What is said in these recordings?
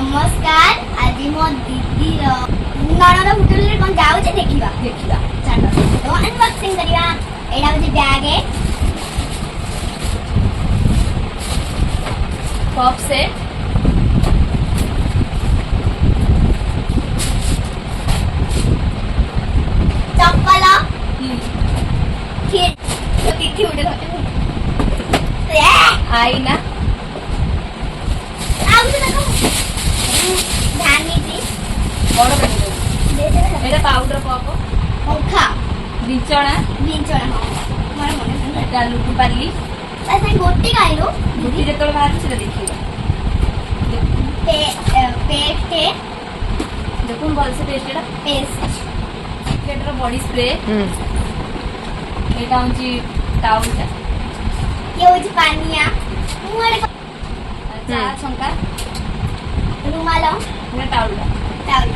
नमस्कार आज मो दीदी नणर होटल रे कोन जाउ छे देखिबा चलो तो अनबॉक्सिंग करिया एडा होची बैग है कप से चप्पल फिर तिथि उठे आईना बड़ एटा पाउडर कप पंखा बिचଣା मोर मने एटा लुटु पाली ऐसे गोटी खाइलो लुटि जेतल बाहर से देखिबा पेस्ट के देखुन बल से पेस्ट एटा पेस्ट एटा बॉडी स्प्रे एटा होची टाउल टा ये होची पानिया मुरे चा छंका रुमाल एटा टाउल टा टाउल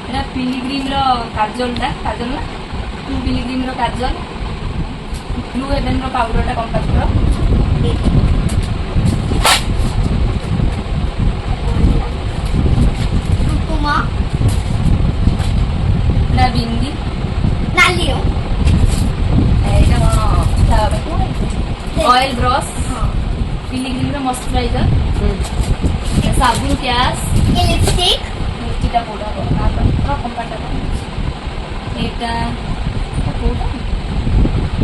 एटा पिलिग्रिम रो काजल ना पिलिग्रिम रो काजल ब्लू हेवन रो पाउडर टा कॉम्पैक्ट रो कुकुमा ना बिंदी नाली रो एटा ऑयल ब्रश पिलिग्रिम रो मॉइस्चराइजर साबुन कैश ये लिपस्टिक लिपस्टिक पाउडर कॉम्पैक्ट एटा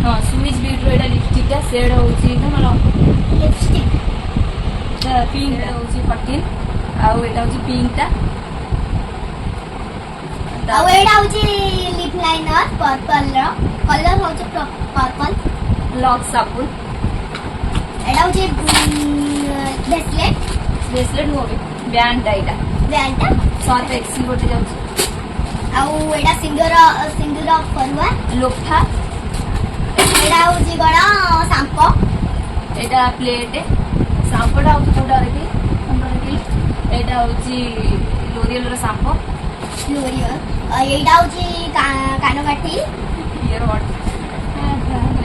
हाँ स्विच ब्यूटी एटा लिपस्टिक टा शेड होची तमरो लिपस्टिक पिंक टा होची 14 आउ एटा होची पिंक टा ଆଉ ଏଇଟା ହଉଛି ଲିପ୍ ଲାଇନର पर्पल ର କଲର ହଉଛି पर्पल लॉक साबुन ଏଇଟା ହଉଛି ब्रेसलेट होबे बैंड डाइटा ବ୍ୟାଣ୍ଡଟା सात एक्सी गोटे जाउची ଆଉ ଏଇଟା ସିନ୍ଦୁର ଫରୁଆ लोफा ଏଇଟା ହଉଛି କଣ ସାମ୍ପୋ एटा प्लेट शाम्पू टा होची कोडा देखि एटा होची लोरियल रो शाम्पू लोरियल ଏଇଟା ହଉଛି କାନକାଠି ईयर वाटर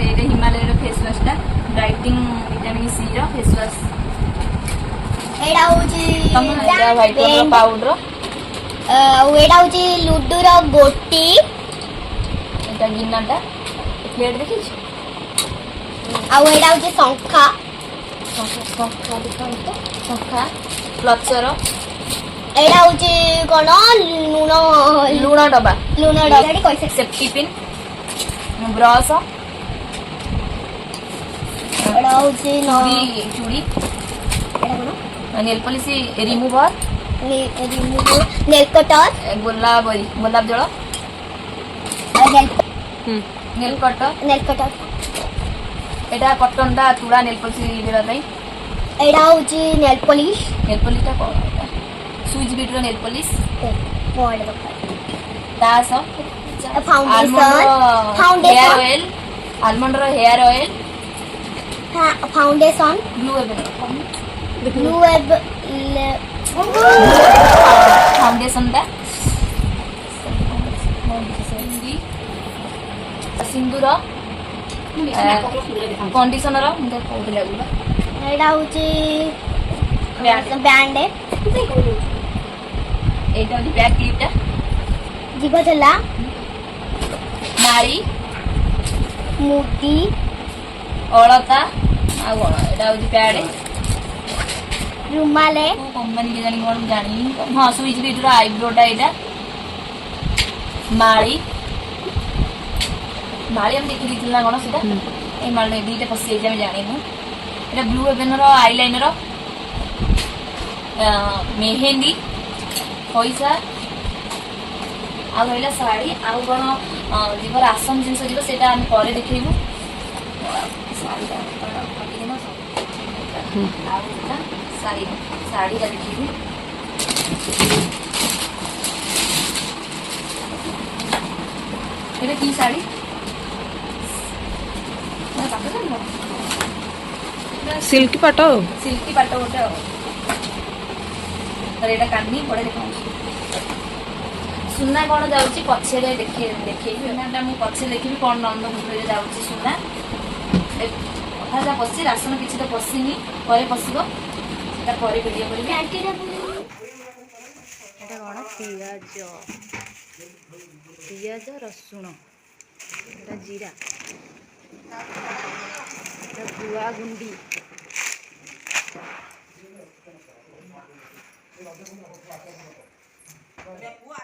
एटा हिमालय रो फेस वॉश टा ब्राइटनिंग विटामिन सी रो फेस वॉश ଏଇଟା ହଉଛି एटा व्हाइट रो पाउडर ଆଉ ଏଇଟା ହଉଛି ଲୁଡୁର ଗୋଟି एटा गिन्ना टा प्लेट देखि ଆଉ ଏଇଟା ହଉଛି ଶଙ୍ଖା शंखा क्लचर ଏଇଟା ହଉଛି କଣ ଲୁଣ लुण डबा ଡବାଟି କହିছে सेफ्टी पिन ब्रश ଏଇଟା ହଉଛି चूड़ी ଏଇଟା କଣ nail polish remover nail cutter गोलाप जल नेल कटर नेल कटर एटा कटन टा तुड़ा नेल पॉलिश देबा पई एटा होची नेल पॉलिश टा कोन स्विच बीट रो नेल पॉलिश बोर्ड दास फाउंडेशन हेयर ऑयल आलमंड रो हेयर ऑयल फाउंडेशन ब्लू वेब फाउंडेशन टा सिंदूर कंडीशनर मुझे कहते लगुला एटा होची बैंड एटा होची बैक क्लिप टा जीव चला नाड़ी मुदी अलता आ कोन एटा होची पैड रुमाले कंपनी के जानी कोन जानी हां स्विच बीट रो आईब्रो टा एटा माड़ी हम देखि दिथिला कोन सेटा ए माल दीटा पसी एजा में जानी नु एटा ब्लू हेवन रो आईलाइनर मेहंदी पैसा आ गइला साड़ी आ कोन जीवर आसम जिंस जीव सेटा हम परे देखैबु साड़ी दा पटी ना आ साड़ी दा देखैबु एटा की साड़ी सिल्की पाटो गोटे एटा कानी पड़े देखा सुना कौन जाऊँगी पछे देखी सुना पछे देखी कौन नंद मुद्रे जाऊँगी सुना कथा पशि राशन किसी तो पशिनी पर पशिब वीडियो करी। कौन पियाज पियाज रसुण एटा जीरा एटा गुआ गुंडी पुआ